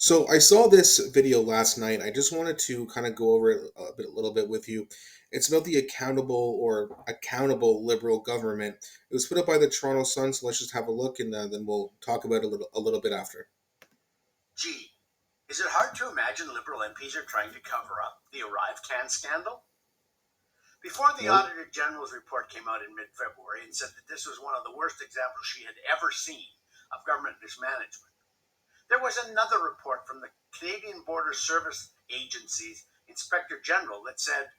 So I saw this video last night. I just wanted to kind of go over it a little bit with you. It's about the accountable liberal government. It was put up by the Toronto Sun, so let's just have a look, and then we'll talk about it a little bit after. Gee, is it hard to imagine Liberal MPs are trying to cover up the Arrive Can scandal? Before the Nope. Auditor General's report came out in mid February and said that this was one of the worst examples she had ever seen of government mismanagement, there was another report from the Canadian Border Service Agency's Inspector General that said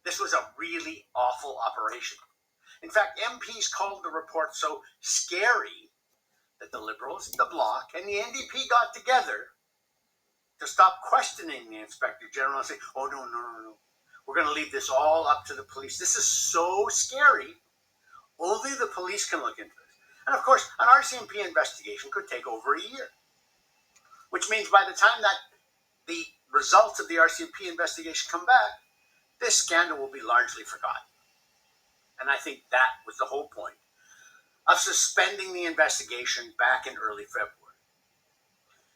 this was a really awful operation. In fact, MPs called the report so scary that the Liberals, the Bloc, and the NDP got together to stop questioning the Inspector General and say, oh, no, no, no, no. We're going to leave this all up to the police. This is so scary. Only the police can look into this. And of course, an RCMP investigation could take over a year, which means by the time that the results of the RCMP investigation come back, this scandal will be largely forgotten. And I think that was the whole point of suspending the investigation back in early February.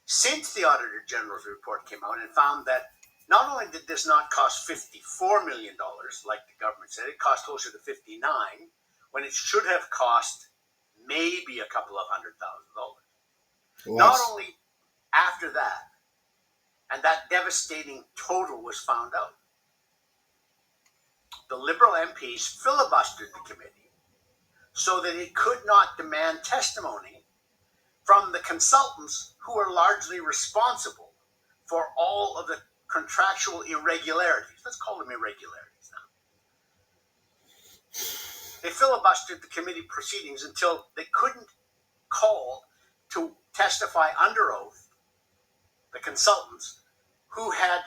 Since the Auditor General's report came out and found that not only did this not cost $54 million, like the government said, it cost closer to 59, when it should have cost maybe a couple of $100,000. Not Less. only after that, and that devastating total was found out, the Liberal MPs filibustered the committee so that it could not demand testimony from the consultants who are largely responsible for all of the contractual irregularities. Let's call them irregularities now. They filibustered the committee proceedings until they couldn't call to testify under oath the consultants who had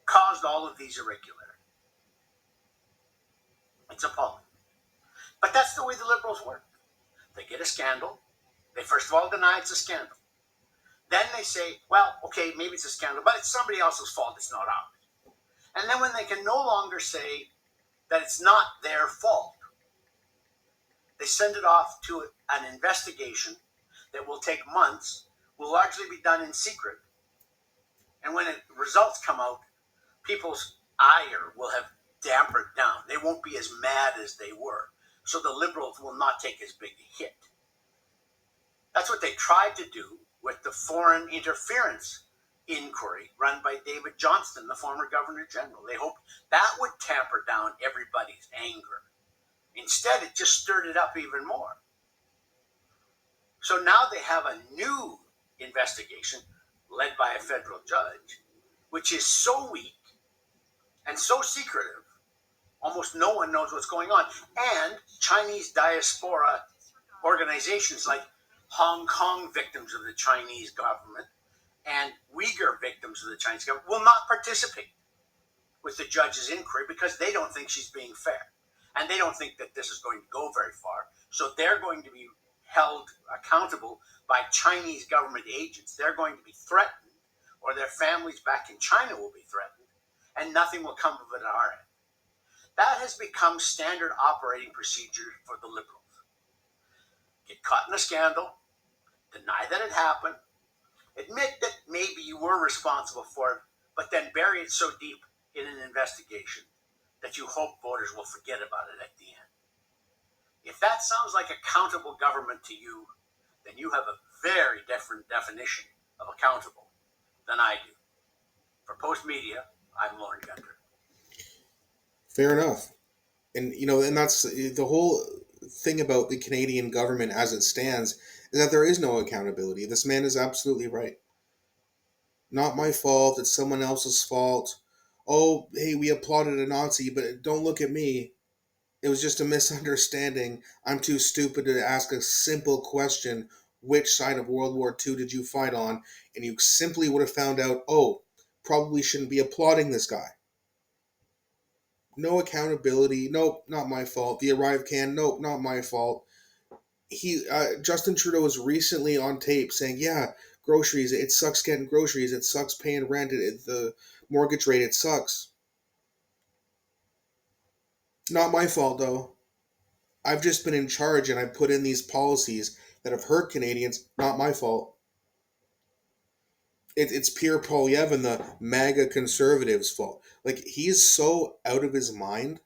caused all of these irregularities. It's appalling. But that's the way the Liberals work. They get a scandal. They first of all deny it's a scandal. Then they say, well, okay, maybe it's a scandal, but it's somebody else's fault. It's not ours. And then when they can no longer say that it's not their fault, they send it off to an investigation that will take months, will largely be done in secret. And when results come out, people's ire will have dampened down. They won't be as mad as they were. So the Liberals will not take as big a hit. That's what they tried to do with the foreign interference inquiry run by David Johnston, the former Governor General. They hoped that would tamper down everybody's anger. Instead, it just stirred it up even more. So now they have a new investigation led by a federal judge, which is so weak and so secretive, almost no one knows what's going on. And Chinese diaspora organizations like Hong Kong victims of the Chinese government and Uyghur victims of the Chinese government will not participate with the judge's inquiry because they don't think she's being fair. And they don't think that this is going to go very far. So they're going to be held accountable by Chinese government agents. They're going to be threatened, or their families back in China will be threatened, and nothing will come of it at our end. That has become standard operating procedure for the Liberals. Get caught in a scandal, deny that it happened, admit that maybe you were responsible for it, but then bury it so deep in an investigation that you hope voters will forget about it at the end. If that sounds like accountable government to you, then you have a very different definition of accountable than I do. For Post Media, I'm Lauren Gunter. Fair enough. And that's the whole thing about the Canadian government as it stands is that there is no accountability. This man is absolutely right. Not my fault. It's someone else's fault. Oh, hey, we applauded a Nazi, but don't look at me. It was just a misunderstanding. I'm too stupid to ask a simple question. Which side of World War II did you fight on? And you simply would have found out, oh, probably shouldn't be applauding this guy. No accountability. Nope, not my fault. The Arrive Can. Nope, not my fault. Justin Trudeau was recently on tape saying, "Yeah, groceries. It sucks getting groceries. It sucks paying rent. The mortgage rate. It sucks. Not my fault though. I've just been in charge and I've put in these policies that have hurt Canadians. Not my fault." It's Pierre Polyev and the MAGA conservatives' fault. Like, he's so out of his mind.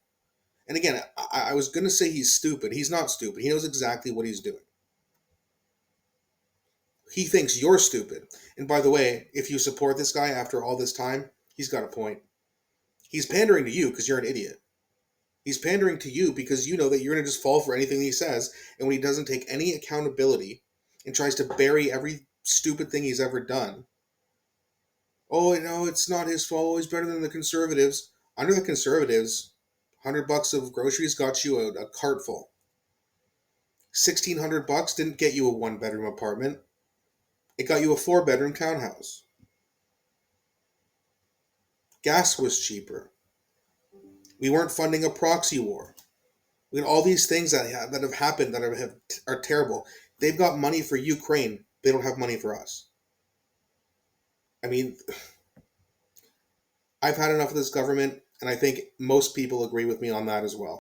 And again, I was going to say he's stupid. He's not stupid. He knows exactly what he's doing. He thinks you're stupid. And by the way, if you support this guy after all this time, he's got a point. He's pandering to you because you're an idiot. He's pandering to you because you know that you're going to just fall for anything he says. And when he doesn't take any accountability and tries to bury every stupid thing he's ever done, oh, no, it's not his fault. He's better than the conservatives. Under the conservatives, $100 of groceries got you a cart full. $1,600 didn't get you a one-bedroom apartment. It got you a four-bedroom townhouse. Gas was cheaper. We weren't funding a proxy war. We had all these things that have happened that are terrible. They've got money for Ukraine. They don't have money for us. I mean, I've had enough of this government, and I think most people agree with me on that as well.